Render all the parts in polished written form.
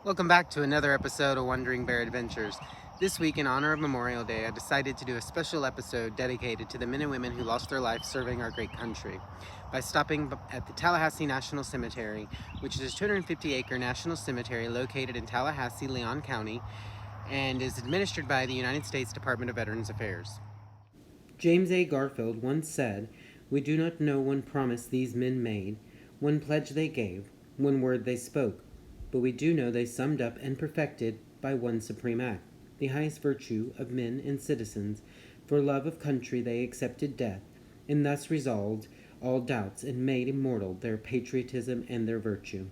Welcome back to another episode of Wandering Bear Adventures. This week, in honor of Memorial Day, I decided to do a special episode dedicated to the men and women who lost their lives serving our great country by stopping at the Tallahassee National Cemetery, which is a 250-acre national cemetery located in Tallahassee, Leon County, and is administered by the United States Department of Veterans Affairs. James A. Garfield once said, "We do not know one promise these men made, one pledge they gave, one word they spoke, but we do know they summed up and perfected by one supreme act, the highest virtue of men and citizens. For love of country they accepted death, and thus resolved all doubts and made immortal their patriotism and their virtue."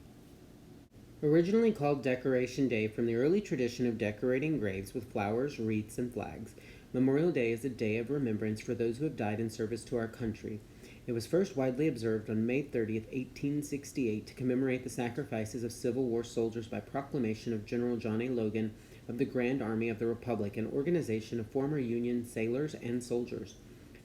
Originally called Decoration Day from the early tradition of decorating graves with flowers, wreaths, and flags, Memorial Day is a day of remembrance for those who have died in service to our country. It was first widely observed on May 30th, 1868, to commemorate the sacrifices of Civil War soldiers by proclamation of General John A. Logan of the Grand Army of the Republic, an organization of former Union sailors and soldiers.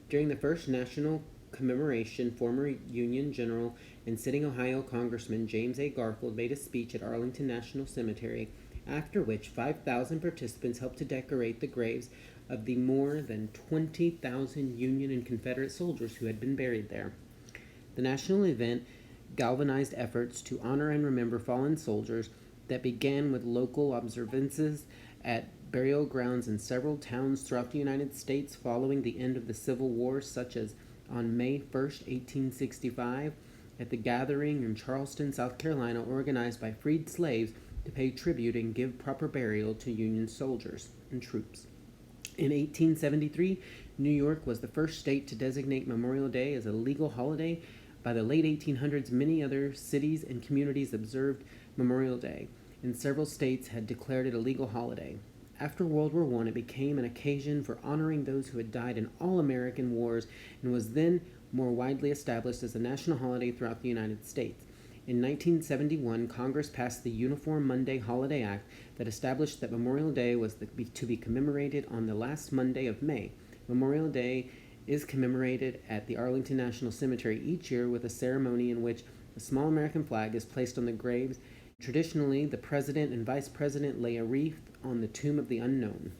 During the first national commemoration, former Union General and sitting Ohio Congressman James A. Garfield made a speech at Arlington National Cemetery, after which 5,000 participants helped to decorate the graves of the more than 20,000 Union and Confederate soldiers who had been buried there. The national event galvanized efforts to honor and remember fallen soldiers that began with local observances at burial grounds in several towns throughout the United States following the end of the Civil War, such as on May 1st, 1865, at the gathering in Charleston, South Carolina, organized by freed slaves to pay tribute and give proper burial to Union soldiers and troops. In 1873, New York was the first state to designate Memorial Day as a legal holiday. By the late 1800s, many other cities and communities observed Memorial Day, and several states had declared it a legal holiday. After World War I, it became an occasion for honoring those who had died in all American wars and was then more widely established as a national holiday throughout the United States. In 1971, Congress passed the Uniform Monday Holiday Act that established that Memorial Day was to be commemorated on the last Monday of May. Memorial Day is commemorated at the Arlington National Cemetery each year with a ceremony in which a small American flag is placed on the graves. Traditionally, the president and vice president lay a wreath on the tomb of the unknown.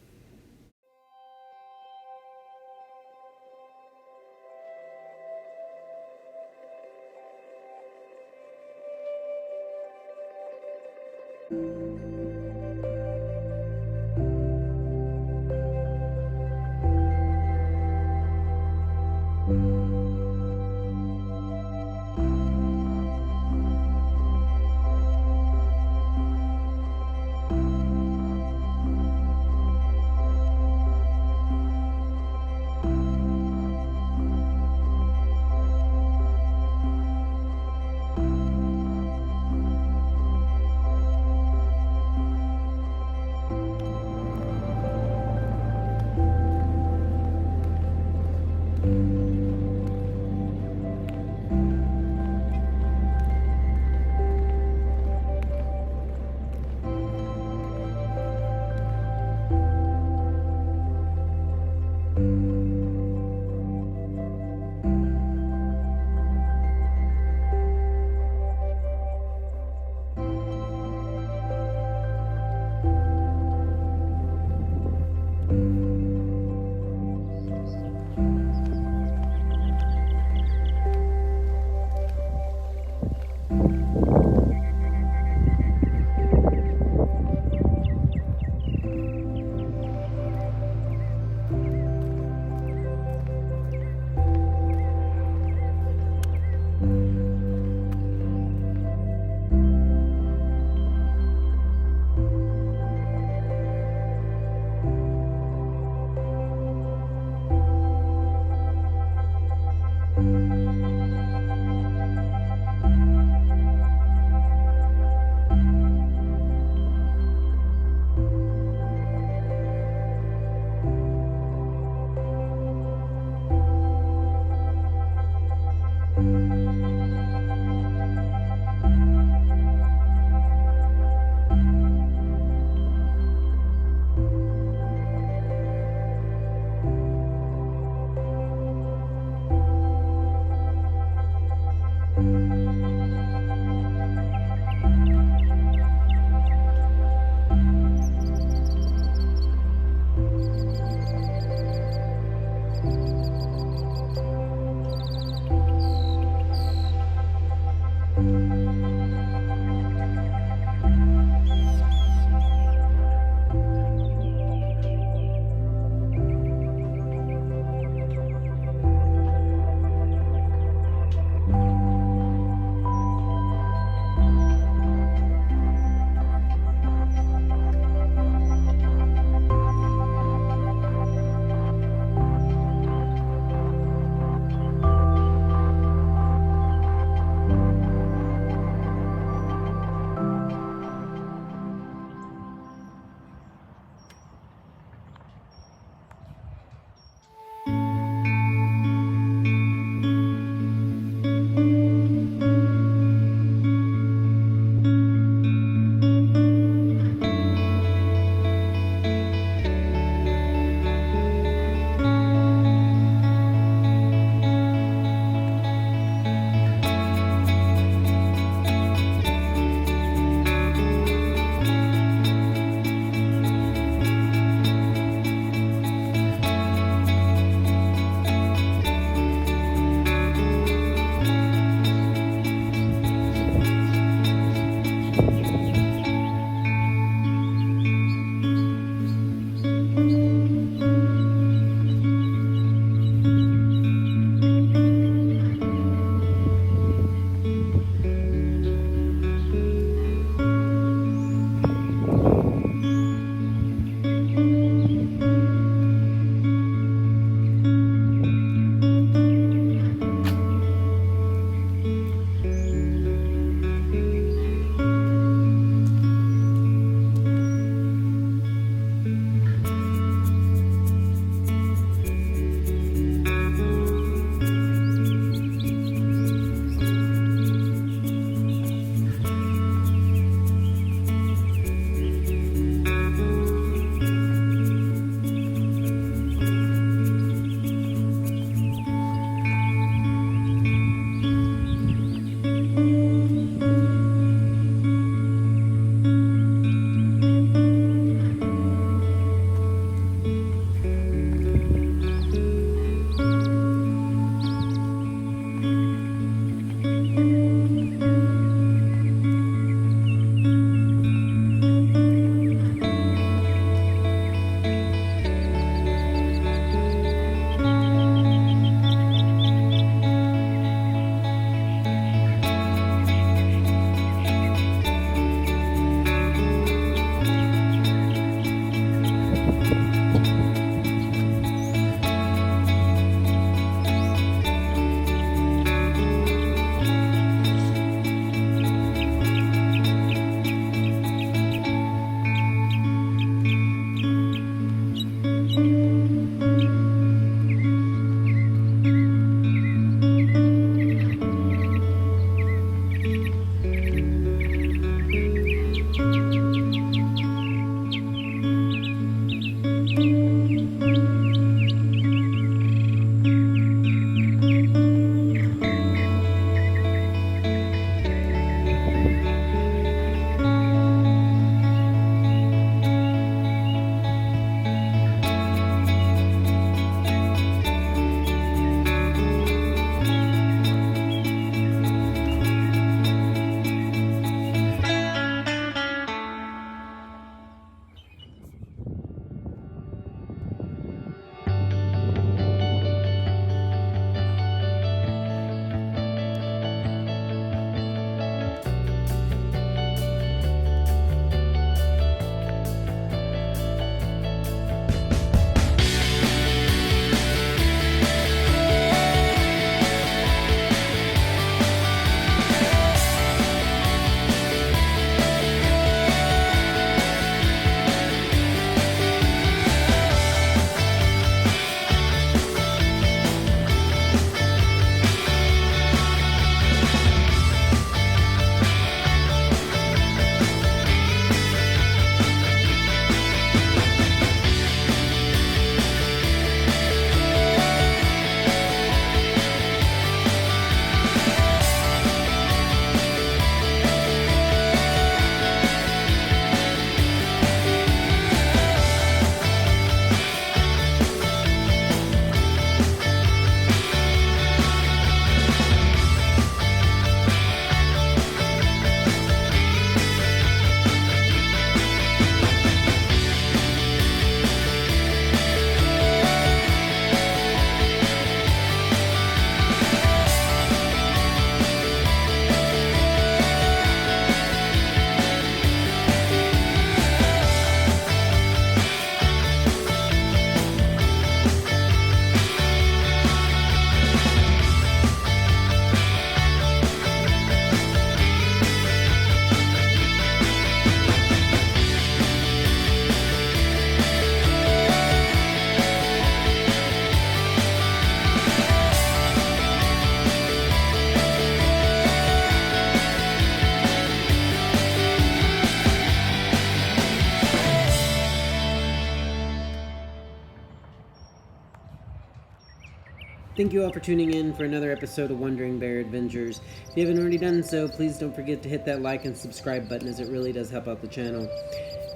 Thank you all for tuning in for another episode of Wandering Bear Adventures. If you haven't already done so, please don't forget to hit that like and subscribe button, as it really does help out the channel.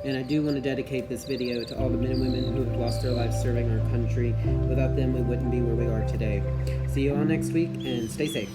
And I do want to dedicate this video to all the men and women who have lost their lives serving our country. Without them, we wouldn't be where we are today. See you all next week, and stay safe.